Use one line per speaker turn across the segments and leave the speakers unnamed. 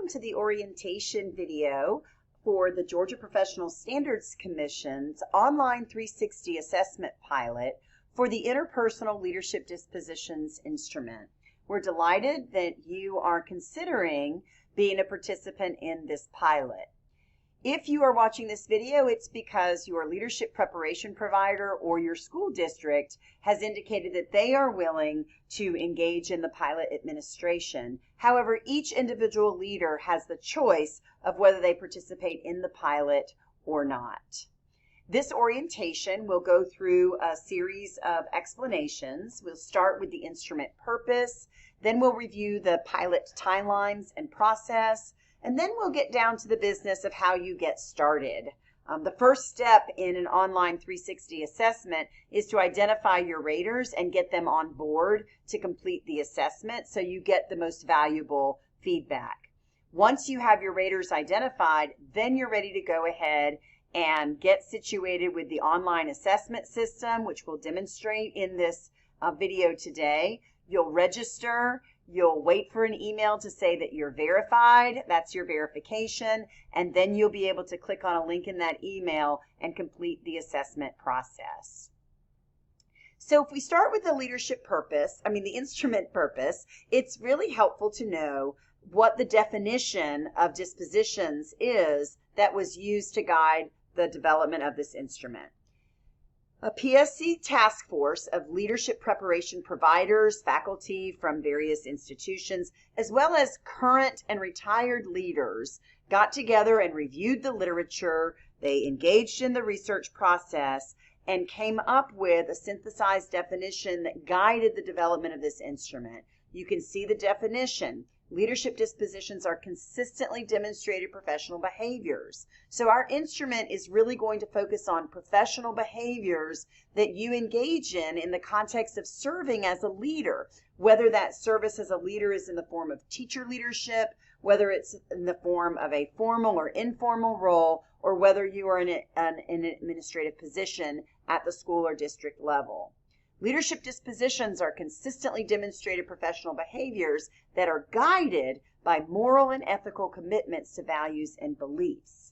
welcome to the orientation video for the Georgia Professional Standards Commission's Online 360 Assessment Pilot for the Interpersonal Leadership Dispositions instrument. We're delighted that you are considering being a participant in this pilot. If you are watching this video, it's because your leadership preparation provider or your school district has indicated that they are willing to engage in the pilot administration. However, each individual leader has the choice of whether they participate in the pilot or not. This orientation will go through a series of explanations. We'll start with the instrument purpose, then we'll review the pilot timelines and process, and then we'll get down to the business of how you get started. The first step in an online 360 assessment is to identify your raters and get them on board to complete the assessment so you get the most valuable feedback. Once you have your raters identified, then you're ready to go ahead and get situated with the online assessment system, which we'll demonstrate in this video today. You'll register. You'll wait for an email to say that you're verified. That's your verification. And then you'll be able to click on a link in that email and complete the assessment process. So if we start with the the instrument purpose, it's really helpful to know what the definition of dispositions is that was used to guide the development of this instrument. A PSC task force of leadership preparation providers, faculty from various institutions, as well as current and retired leaders got together and reviewed the literature. They engaged in the research process and came up with a synthesized definition that guided the development of this instrument. You can see the definition. Leadership dispositions are consistently demonstrated professional behaviors. So our instrument is really going to focus on professional behaviors that you engage in the context of serving as a leader, whether that service as a leader is in the form of teacher leadership, whether it's in the form of a formal or informal role, or whether you are in an administrative position at the school or district level. Leadership dispositions are consistently demonstrated professional behaviors that are guided by moral and ethical commitments to values and beliefs.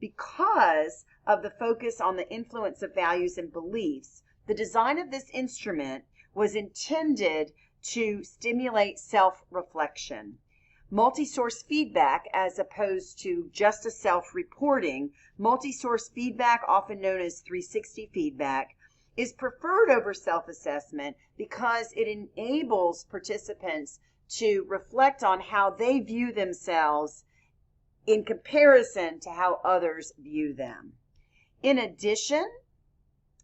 Because of the focus on the influence of values and beliefs, the design of this instrument was intended to stimulate self-reflection. Multi-source feedback, as opposed to just a self-reporting, multi-source feedback, often known as 360 feedback, is preferred over self-assessment because it enables participants to reflect on how they view themselves in comparison to how others view them. In addition,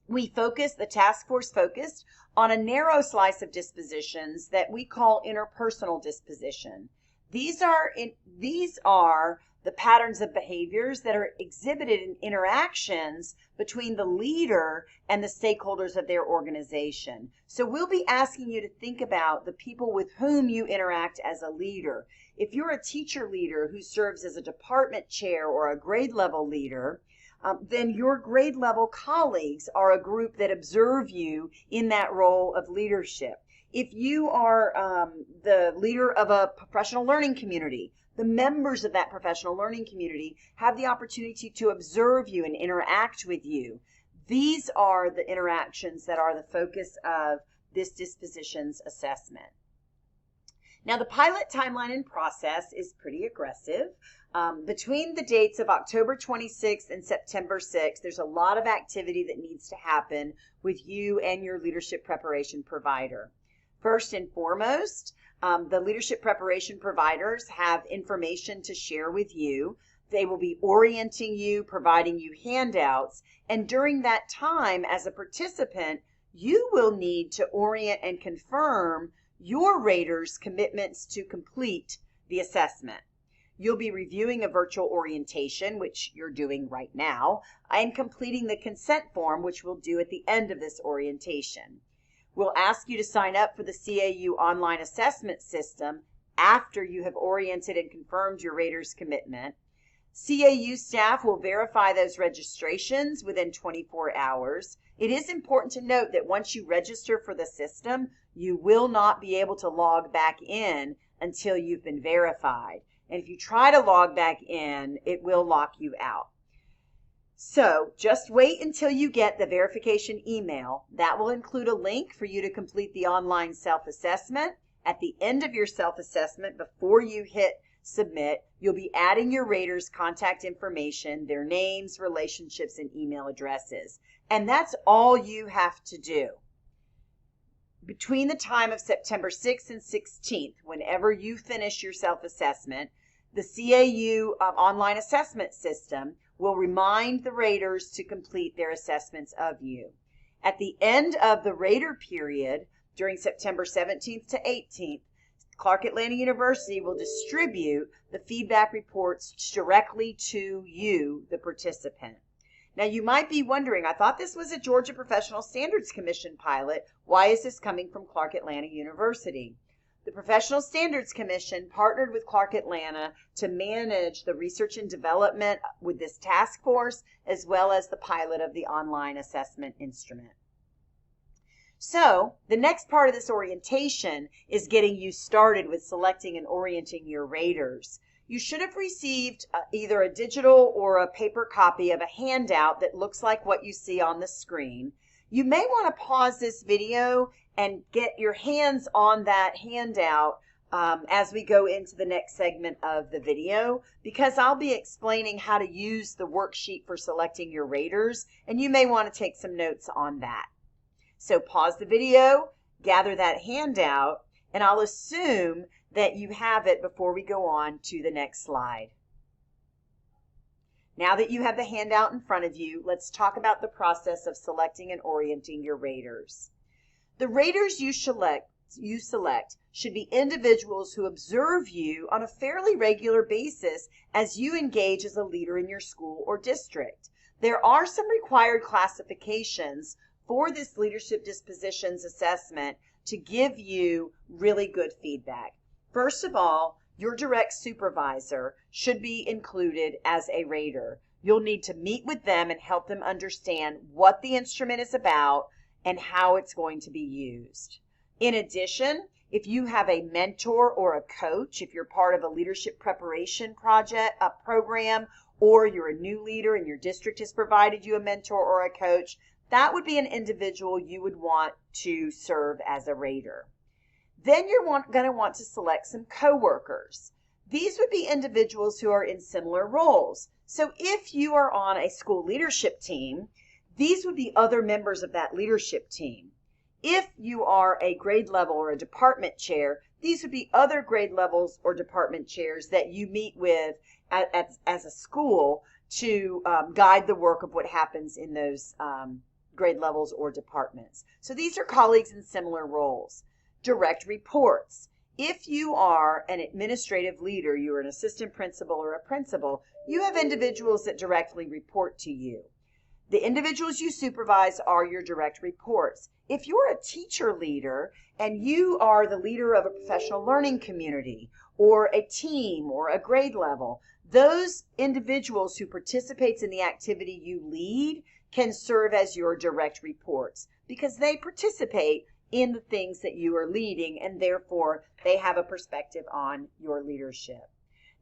the task force focused on a narrow slice of dispositions that we call interpersonal disposition. These are the patterns of behaviors that are exhibited in interactions between the leader and the stakeholders of their organization. So we'll be asking you to think about the people with whom you interact as a leader. If you're a teacher leader who serves as a department chair or a grade level leader, then your grade level colleagues are a group that observe you in that role of leadership. If you are the leader of a professional learning community, the members of that professional learning community have the opportunity to observe you and interact with you. These are the interactions that are the focus of this dispositions assessment. Now, the pilot timeline and process is pretty aggressive. Between the dates of October 26th and September 6th, there's a lot of activity that needs to happen with you and your leadership preparation provider. First and foremost, the leadership preparation providers have information to share with you. They will be orienting you, providing you handouts, and during that time as a participant, you will need to orient and confirm your raters' commitments to complete the assessment. You'll be reviewing a virtual orientation, which you're doing right now, and completing the consent form, which we'll do at the end of this orientation. We'll ask you to sign up for the CAU online assessment system after you have oriented and confirmed your raters' commitment. CAU staff will verify those registrations within 24 hours. It is important to note that once you register for the system, you will not be able to log back in until you've been verified. And if you try to log back in, it will lock you out. So just wait until you get the verification email. That will include a link for you to complete the online self-assessment. At the end of your self-assessment, before you hit submit, you'll be adding your raters' contact information, their names, relationships, and email addresses. And that's all you have to do. Between the time of September 6th and 16th, whenever you finish your self-assessment, the CAU online assessment system will remind the raters to complete their assessments of you. At the end of the rater period, during September 17th to 18th, Clark Atlanta University will distribute the feedback reports directly to you, the participant. Now, you might be wondering, I thought this was a Georgia Professional Standards Commission pilot. Why is this coming from Clark Atlanta University? The Professional Standards Commission partnered with Clark Atlanta to manage the research and development with this task force, as well as the pilot of the online assessment instrument. So the next part of this orientation is getting you started with selecting and orienting your raters. You should have received either a digital or a paper copy of a handout that looks like what you see on the screen. You may want to pause this video and get your hands on that handout as we go into the next segment of the video, because I'll be explaining how to use the worksheet for selecting your raters, and you may want to take some notes on that. So pause the video, gather that handout, and I'll assume that you have it before we go on to the next slide. Now that you have the handout in front of you, let's talk about the process of selecting and orienting your raters. The raters you select should be individuals who observe you on a fairly regular basis as you engage as a leader in your school or district. There are some required classifications for this leadership dispositions assessment to give you really good feedback. First of all, your direct supervisor should be included as a rater. You'll need to meet with them and help them understand what the instrument is about and how it's going to be used. In addition, if you have a mentor or a coach, if you're part of a leadership preparation project, a program, or you're a new leader and your district has provided you a mentor or a coach, that would be an individual you would want to serve as a rater. Then you're going to want to select some coworkers. These would be individuals who are in similar roles. So if you are on a school leadership team, these would be other members of that leadership team. If you are a grade level or a department chair, these would be other grade levels or department chairs that you meet with as a school to guide the work of what happens in those grade levels or departments. So these are colleagues in similar roles. Direct reports. If you are an administrative leader, you're an assistant principal or a principal, you have individuals that directly report to you. The individuals you supervise are your direct reports. If you're a teacher leader and you are the leader of a professional learning community or a team or a grade level, those individuals who participate in the activity you lead can serve as your direct reports because they participate in the things that you are leading, and therefore they have a perspective on your leadership.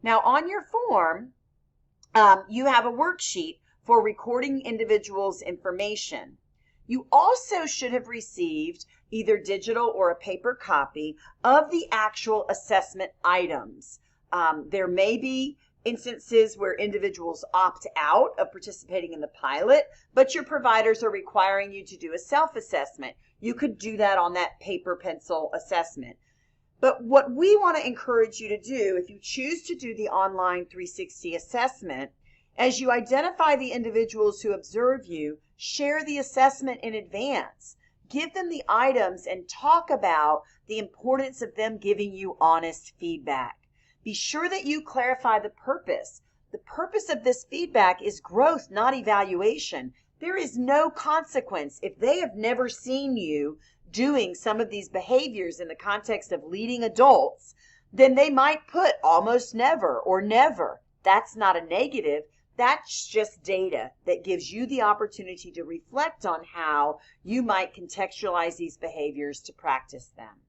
Now on your form, you have a worksheet for recording individuals' information. You also should have received either digital or a paper copy of the actual assessment items. There may be instances where individuals opt out of participating in the pilot, but your providers are requiring you to do a self-assessment. You could do that on that paper pencil assessment. But what we want to encourage you to do, if you choose to do the online 360 assessment, as you identify the individuals who observe you, share the assessment in advance. Give them the items and talk about the importance of them giving you honest feedback. Be sure that you clarify the purpose. The purpose of this feedback is growth, not evaluation. There is no consequence. If they have never seen you doing some of these behaviors in the context of leading adults, then they might put almost never or never. That's not a negative. That's just data that gives you the opportunity to reflect on how you might contextualize these behaviors to practice them.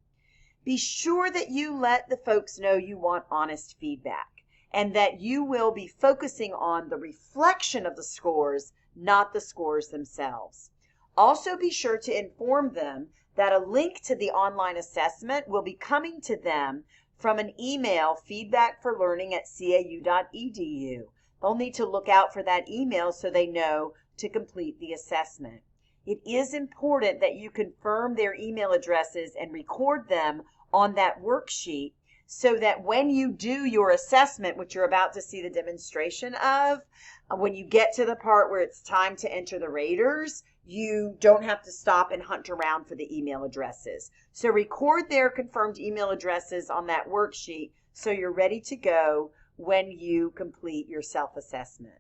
Be sure that you let the folks know you want honest feedback. and that you will be focusing on the reflection of the scores, not the scores themselves. Also be sure to inform them that a link to the online assessment will be coming to them from an email, feedbackforlearning@cau.edu. They'll need to look out for that email so they know to complete the assessment. It is important that you confirm their email addresses and record them on that worksheet so that when you do your assessment, which you're about to see the demonstration of, when you get to the part where it's time to enter the raters, you don't have to stop and hunt around for the email addresses. So record their confirmed email addresses on that worksheet so you're ready to go when you complete your self-assessment.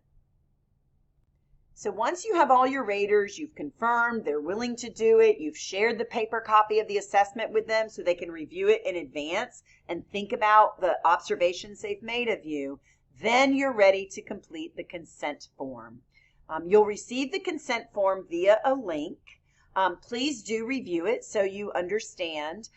So once you have all your raters, you've confirmed they're willing to do it, you've shared the paper copy of the assessment with them so they can review it in advance and think about the observations they've made of you, then you're ready to complete the consent form. You'll receive the consent form via a link. Please do review it so you understand.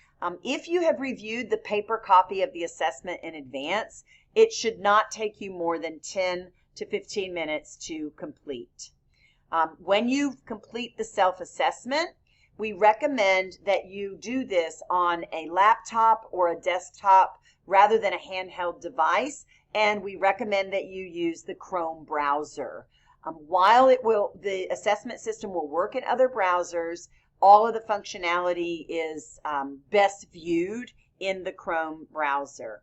If you have reviewed the paper copy of the assessment in advance, it should not take you more than 10 to 15 minutes to complete. When you complete the self-assessment, we recommend that you do this on a laptop or a desktop rather than a handheld device, and we recommend that you use the Chrome browser. While the assessment system will work in other browsers, all of the functionality is best viewed in the Chrome browser.